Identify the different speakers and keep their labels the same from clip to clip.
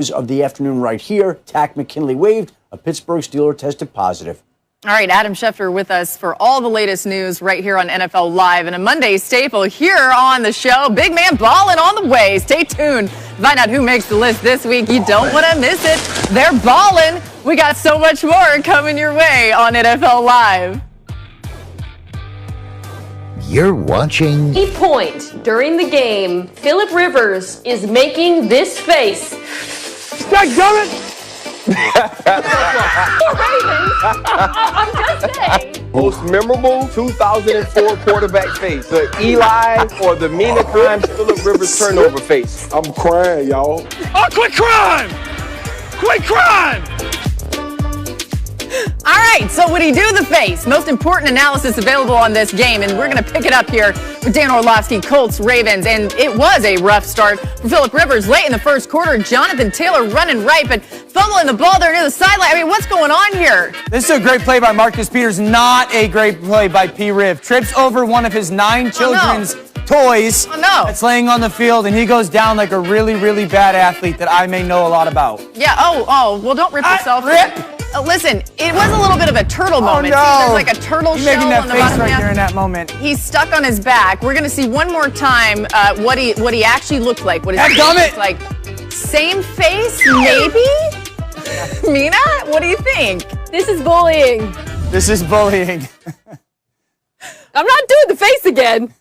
Speaker 1: of the afternoon right here. Takkarist McKinley waived. A Pittsburgh Steeler tested positive.
Speaker 2: All right, Adam Schefter with us for all the latest news right here on NFL Live. And a Monday staple here on the show. Big man balling on the way. Stay tuned to find out who makes the list this week. You don't want to miss it. They're balling. We got so much more coming your way on NFL Live.
Speaker 3: You're watching.
Speaker 4: Key point during the game, Phillip Rivers is making this face.
Speaker 5: Dadgummit!
Speaker 4: Ravens, I'm just saying.
Speaker 5: Most memorable 2004 quarterback face. The Eli or the Mina Kimes Phillip Rivers turnover face. I'm crying, y'all.
Speaker 6: Oh, quit crying! Quit crying!
Speaker 2: All right, so would he do the face? Most important analysis available on this game, and we're going to pick it up here with Dan Orlovsky, Colts, Ravens, and it was a rough start for Phillip Rivers late in the first quarter. Jonathan Taylor running right, but fumbling the ball there near the sideline. I mean, what's going on here?
Speaker 7: This is a great play by Marcus Peters, not a great play by P. Riv. Trips over one of his 9 children's toys that's laying on the field, and he goes down like a really, really bad athlete that I may know a lot about.
Speaker 2: Yeah, well, don't rip yourself. Listen, it was a little bit of a turtle moment.
Speaker 7: No.
Speaker 2: See, there's like a turtle
Speaker 7: He's
Speaker 2: shell
Speaker 7: making that
Speaker 2: on the
Speaker 7: face
Speaker 2: bottom
Speaker 7: right
Speaker 2: half.
Speaker 7: there in that moment.
Speaker 2: He's stuck on his back. We're going to see one more time what he actually looked like. What his face looked like. Same face, maybe? Mina, what do you think?
Speaker 4: This is bullying.
Speaker 7: This is bullying.
Speaker 4: I'm not doing the face again.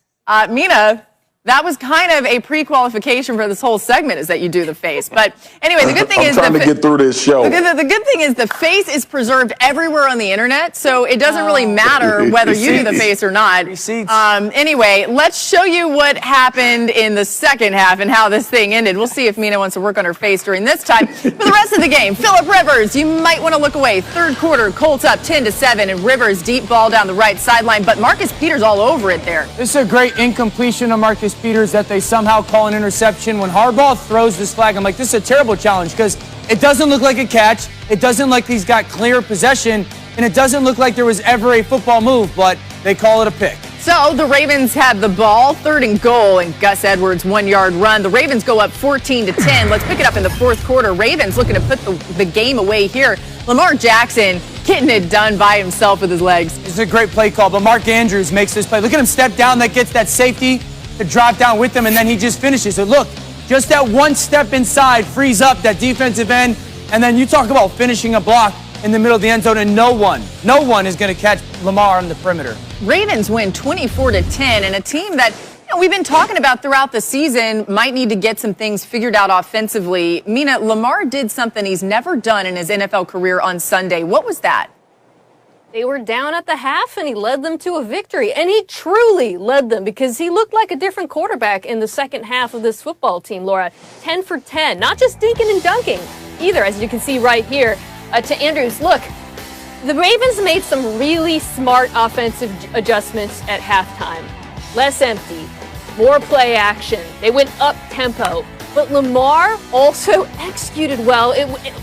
Speaker 2: Mina, that was kind of a pre-qualification for this whole segment, is that you do the face. But anyway, the good thing is
Speaker 5: trying to get through this show.
Speaker 2: The good thing is the face is preserved everywhere on the internet, so it doesn't really matter whether you do the face or not. Anyway, let's show you what happened in the second half and how this thing ended. We'll see if Mina wants to work on her face during this time. For the rest of the game, Phillip Rivers, you might want to look away. Third quarter, Colts up 10-7, and Rivers deep ball down the right sideline, but Marcus Peters all over it there.
Speaker 7: This is a great incompletion of Marcus Peters that they somehow call an interception. When Harbaugh throws this flag, I'm like, this is a terrible challenge because it doesn't look like a catch. It doesn't look like he's got clear possession, and it doesn't look like there was ever a football move, but they call it a pick.
Speaker 2: So the Ravens have the ball, 3rd and goal, and Gus Edwards' 1-yard run. The Ravens go up 14-10. Let's pick it up in the fourth quarter. Ravens looking to put the game away here. Lamar Jackson getting it done by himself with his legs.
Speaker 7: This is a great play call, but Mark Andrews makes this play. Look at him step down. That gets that safety to drop down with him, and then he just finishes it. Look, just that one step inside frees up that defensive end, and then you talk about finishing a block in the middle of the end zone, and no one is going to catch Lamar on the perimeter.
Speaker 2: Ravens win 24-10, and a team that we've been talking about throughout the season might need to get some things figured out offensively. Mina, Lamar did something he's never done in his NFL career on Sunday. What was that?
Speaker 4: They were down at the half, and he led them to a victory. And he truly led them because he looked like a different quarterback in the second half of this football team, Laura. 10 for 10. Not just dinking and dunking either, as you can see right here. To Andrews, look, the Ravens made some really smart offensive adjustments at halftime. Less empty, more play action. They went up tempo. But Lamar also executed well.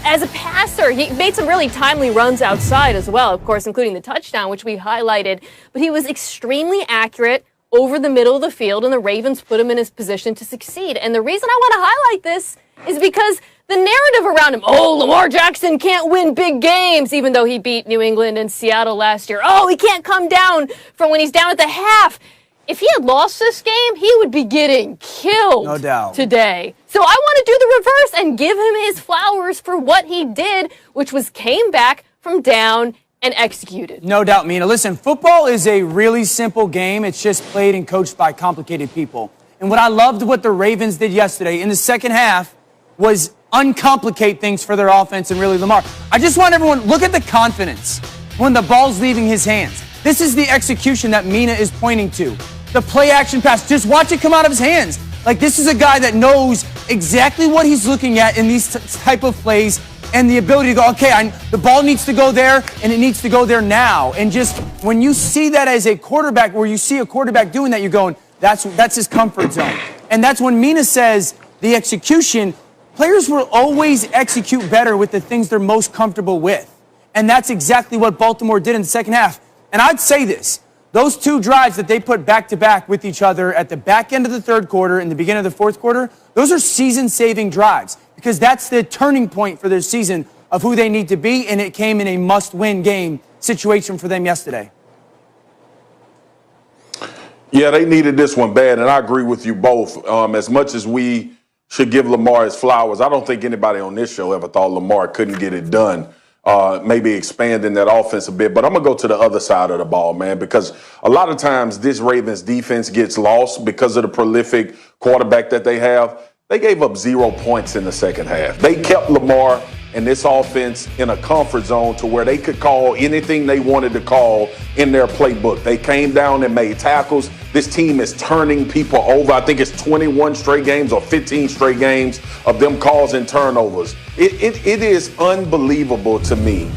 Speaker 4: As a passer, he made some really timely runs outside as well, of course, including the touchdown, which we highlighted. But he was extremely accurate over the middle of the field, and the Ravens put him in his position to succeed. And the reason I want to highlight this is because the narrative around him, Lamar Jackson can't win big games, even though he beat New England and Seattle last year. He can't come down from when he's down at the half. If he had lost this game, he would be getting killed today. So I want to do the reverse and give him his flowers for what he did, which was came back from down and executed.
Speaker 7: No doubt, Mina. Listen, football is a really simple game. It's just played and coached by complicated people. And what I loved what the Ravens did yesterday in the second half was uncomplicate things for their offense and really Lamar. I just want everyone, look at the confidence when the ball's leaving his hands. This is the execution that Mina is pointing to. The play action pass, just watch it come out of his hands. Like, this is a guy that knows exactly what he's looking at in these type of plays and the ability to go, okay, the ball needs to go there and it needs to go there now. And just when you see that as a quarterback, where you see a quarterback doing that, you're going, that's his comfort zone. And that's when Mina says the execution, players will always execute better with the things they're most comfortable with. And that's exactly what Baltimore did in the second half. And I'd say this. Those 2 drives that they put back-to-back with each other at the back end of the third quarter and the beginning of the fourth quarter, those are season-saving drives. because that's the turning point for their season of who they need to be, and it came in a must-win game situation for them yesterday.
Speaker 8: Yeah, they needed this one bad, and I agree with you both. As much as we should give Lamar his flowers, I don't think anybody on this show ever thought Lamar couldn't get it done. Maybe expanding that offense a bit. But I'm going to go to the other side of the ball, man, because a lot of times this Ravens defense gets lost because of the prolific quarterback that they have. They gave up 0 points in the second half. They kept Lamar and this offense in a comfort zone to where they could call anything they wanted to call in their playbook. They came down and made tackles. This team is turning people over. I think it's 21 straight games or 15 straight games of them causing turnovers. It is unbelievable to me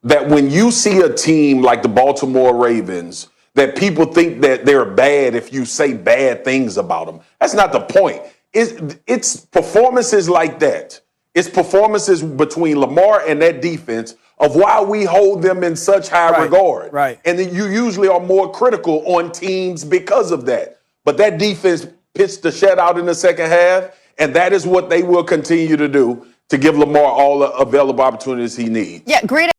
Speaker 8: that when you see a team like the Baltimore Ravens, that people think that they're bad if you say bad things about them. That's not the point. It's performances like that. It's performances between Lamar and that defense of why we hold them in such high regard.
Speaker 7: Right.
Speaker 8: And then you usually are more critical on teams because of that. But that defense pitched the shutout in the second half, and that is what they will continue to do to give Lamar all the available opportunities he needs.
Speaker 2: Yeah, great